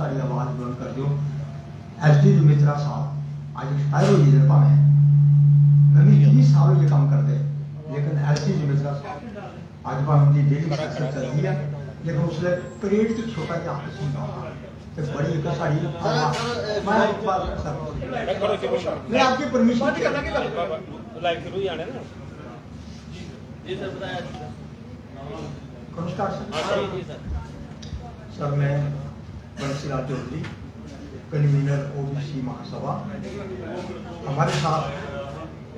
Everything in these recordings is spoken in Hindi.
सारी आवाज बुलंद कर दो। एसडी मित्रा साहब आज एक्सपायर हो गए भावें नवी 30 साल ये काम करते, लेकिन एसडी मित्रा साहब आज भावें उनकी डेली सियासत चल रही है, लेकिन उसने परेड की छोटा जिहा आपस में तो बड़ी एक साड़ी मैं आपकी परमिशन नमस्कार सर, मैं बंसीलाल चौधरी, कन्वीनर ओबीसी महासभा। हमारे साथ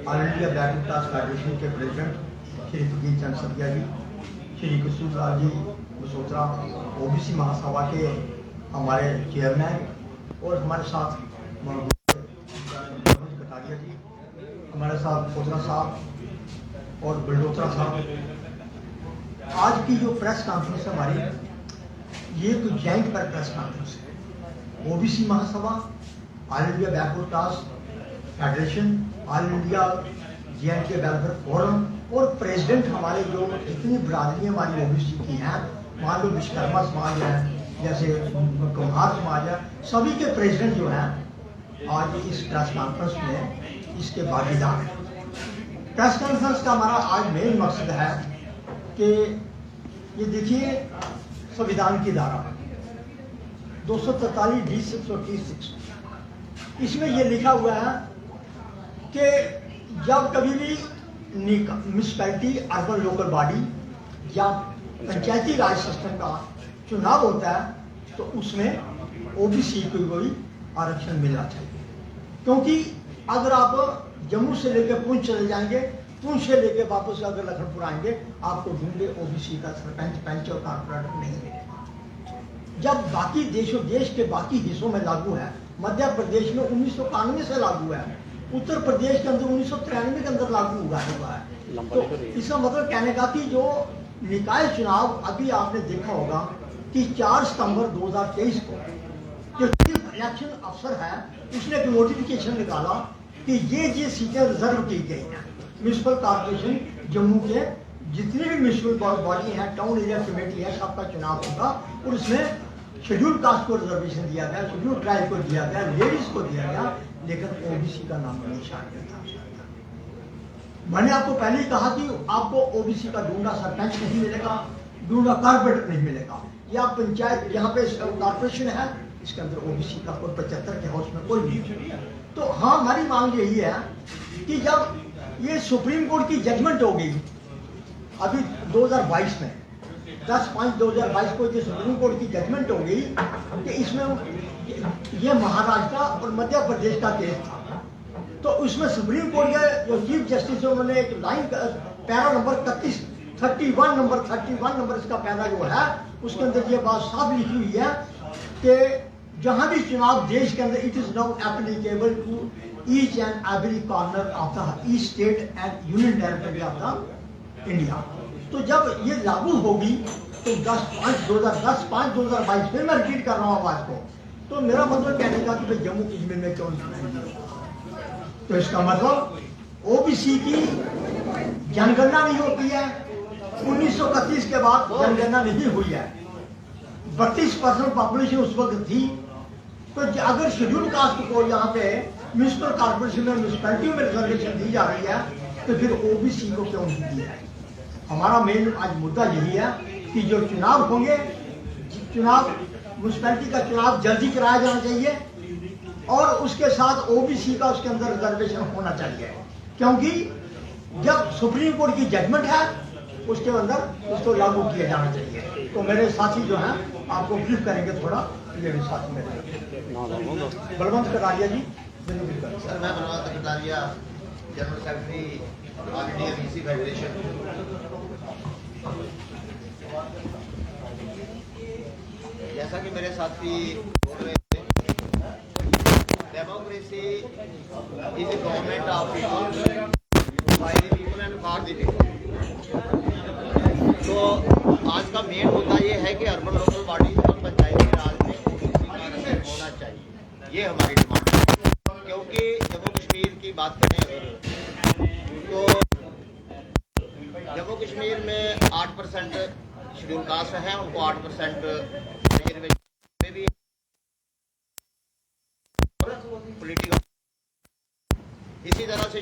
all India backward class federation के प्रेसिडेंट श्री फकीर चंद सतिया जी, श्री कसूरलाल जी बसोत्रा, ओबीसी महासभा के हमारे चेयरमैन, और हमारे साथ कटारिया जी, हमारे साथ खोदरा साहब और बल्डोत्रा साहब। आज की जो प्रेस कॉन्फ्रेंस हमारी, ये तो जॉइंट पर प्रेस कॉन्फ्रेंस है। OBC Mahasabha, all India backward class federation, all India J&K welfare forum और प्रेसिडेंट हमारे जो जितनी बिरादरी हमारी ओबीसी की हैं, मान लो विश्वकर्मा समाज है, जैसे कुम्हार समाज है, सभी के प्रेसिडेंट जो हैं आज इस प्रेस कॉन्फ्रेंस में इसके भागीदार हैं। प्रेस कॉन्फ्रेंस का हमारा आज मेन मकसद है कि ये देखिए संविधान की धारा 243D636, इसमें ये लिखा हुआ है कि जब कभी भी म्यूनिसिपैलिटी, अर्बन लोकल बॉडी या पंचायती राज सिस्टम का चुनाव होता है तो उसमें ओबीसी को कोई आरक्षण मिलना चाहिए, क्योंकि अगर आप जम्मू से लेकर पुंछ चले जाएंगे, पुंछ से लेकर वापस अगर लखनपुर आएंगे, आपको ढूंढे ओबीसी का सरपंच, पंच और कारपोरेटर नहीं मिलेगा। जब बाकी देश के बाकी हिस्सों में लागू है, मध्य प्रदेश में 1991 से लागू है, उत्तर प्रदेश के अंदर 1993 के अंदर लागू हुआ है। तो इसका मतलब कहने का कि जो निकाय चुनाव अभी आपने देखा होगा कि 4 सितंबर 2023 को जो चीफ इलेक्शन अफसर है उसने एक नोटिफिकेशन निकाला कि ये सीटें रिजर्व की गई हैं। म्यूनिसिपल कॉर्पोरेशन जम्मू के जितनी भी म्यूनिसिपल बॉडी हैं, टाउन एरिया कमेटी है, सबका चुनाव होगा और उसमें शेड्यूल कास्ट को रिजर्वेशन दिया गया, शेड्यूल ट्राइब को दिया गया, लेडीज को दिया गया, लेकिन ओबीसी का नाम निशान नहीं था। मैंने आपको पहले ही कहा कि आपको ओबीसी का ढूंढा सरपंच नहीं मिलेगा, ढूंढा कारपोरेटर नहीं मिलेगा, या पंचायत यहाँ पे कॉर्पोरेशन है इसके अंदर ओबीसी का कोई 75 के हाउस में कोई नहीं। तो हाँ, हमारी मांग यही है कि जब ये सुप्रीम कोर्ट की जजमेंट हो गई अभी 2022 में, 10/5/2022 को ये सुप्रीम कोर्ट की जजमेंट हो गई कि इसमें ये महाराष्ट्र और मध्य प्रदेश का केस था, तो उसमें सुप्रीम कोर्ट के जो चीफ जस्टिस है उन्होंने एक लाइन पैरा नंबर 31 नंबर इसका पैरा जो है उसके अंदर ये बात साफ लिखी हुई है कि जहां भी चुनाव देश के अंदर it is now applicable to each and every corner of the each state and union territory of the India. तो जब ये लागू होगी तो 10/5/2022 फिर मैं रिपीट कर रहा हूँ आवाज को, तो मेरा मतलब कहने का कि भाई जम्मू कश्मीर में क्यों नहीं, तो इसका मतलब ओबीसी की जनगणना नहीं होती है। 1931 के बाद जनगणना नहीं हुई है। 32% पॉपुलेशन उस वक्त थी, तो अगर शेड्यूल कास्ट को यहाँ पे म्यूनिसिपल कॉर्पोरेशन में, म्यूनिसिपैलिटी में रिजर्वेशन दी जा रही है, तो फिर ओबीसी को क्यों नहीं दी है। हमारा मेन आज मुद्दा यही है कि जो चुनाव होंगे, चुनाव म्यूनिसिपैलिटी का चुनाव जल्दी कराया जाना चाहिए और उसके साथ ओबीसी का उसके अंदर रिजर्वेशन होना चाहिए, क्योंकि जब सुप्रीम कोर्ट की जजमेंट है उसके अंदर उसको लागू किया जाना चाहिए। तो मेरे साथी जो हैं आपको ब्रीफ करेंगे थोड़ा, मेरे साथी मेरे बलवंत कटारिया जी। सर, मैं Balwant Kataria, general secretary all India OBC federation. जैसा कि मेरे साथी बोल रहे थे, democracy is a government of people by the people and for the people. तो आज का मेन मुद्दा ये है कि अर्बन लोकल बॉडी और पंचायती राज में ओबीसी का आरक्षण होना चाहिए, ये हमारी डिमांड है। क्योंकि जम्मू कश्मीर की बात करें तो जम्मू कश्मीर में 8% शेड्यूल कास्ट हैं, उनको 8% रिजर्वेशन में भी इसी तरह से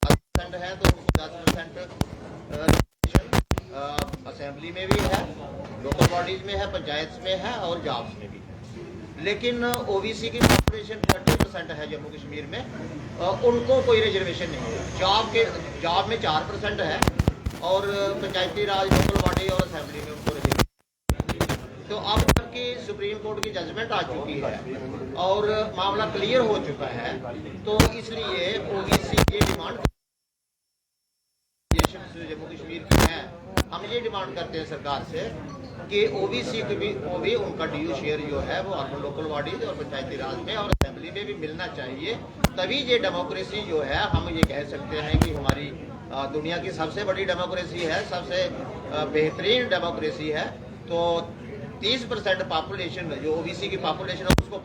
10% है तो उनको 10% असेंबली में भी है, लोकल बॉडीज में है, पंचायत में है और जॉब्स में भी है। लेकिन ओबीसी की पॉपुलेशन 30% है जम्मू कश्मीर में, उनको कोई रिजर्वेशन नहीं है। जॉब में 4% है और पंचायती राज, लोकल बॉडी और असेंबली में उनको रिजर्वेशन। तो अब जबकि सुप्रीम कोर्ट की जजमेंट आ चुकी है और मामला क्लियर हो चुका है, तो इसलिए ओबीसी ये डिमांड जम्मू कश्मीर की है, हम ये डिमांड करते हैं सरकार से कि ओबीसी को भी उनका ड्यू शेयर जो है वो अर्बन लोकल बॉडीज और पंचायती राज में और असेंबली में भी मिलना चाहिए। तभी ये डेमोक्रेसी जो है, हम ये कह सकते हैं कि हमारी दुनिया की सबसे बड़ी डेमोक्रेसी है, सबसे बेहतरीन डेमोक्रेसी है। तो 30% पॉपुलेशन जो ओबीसी की पॉपुलेशन है उसको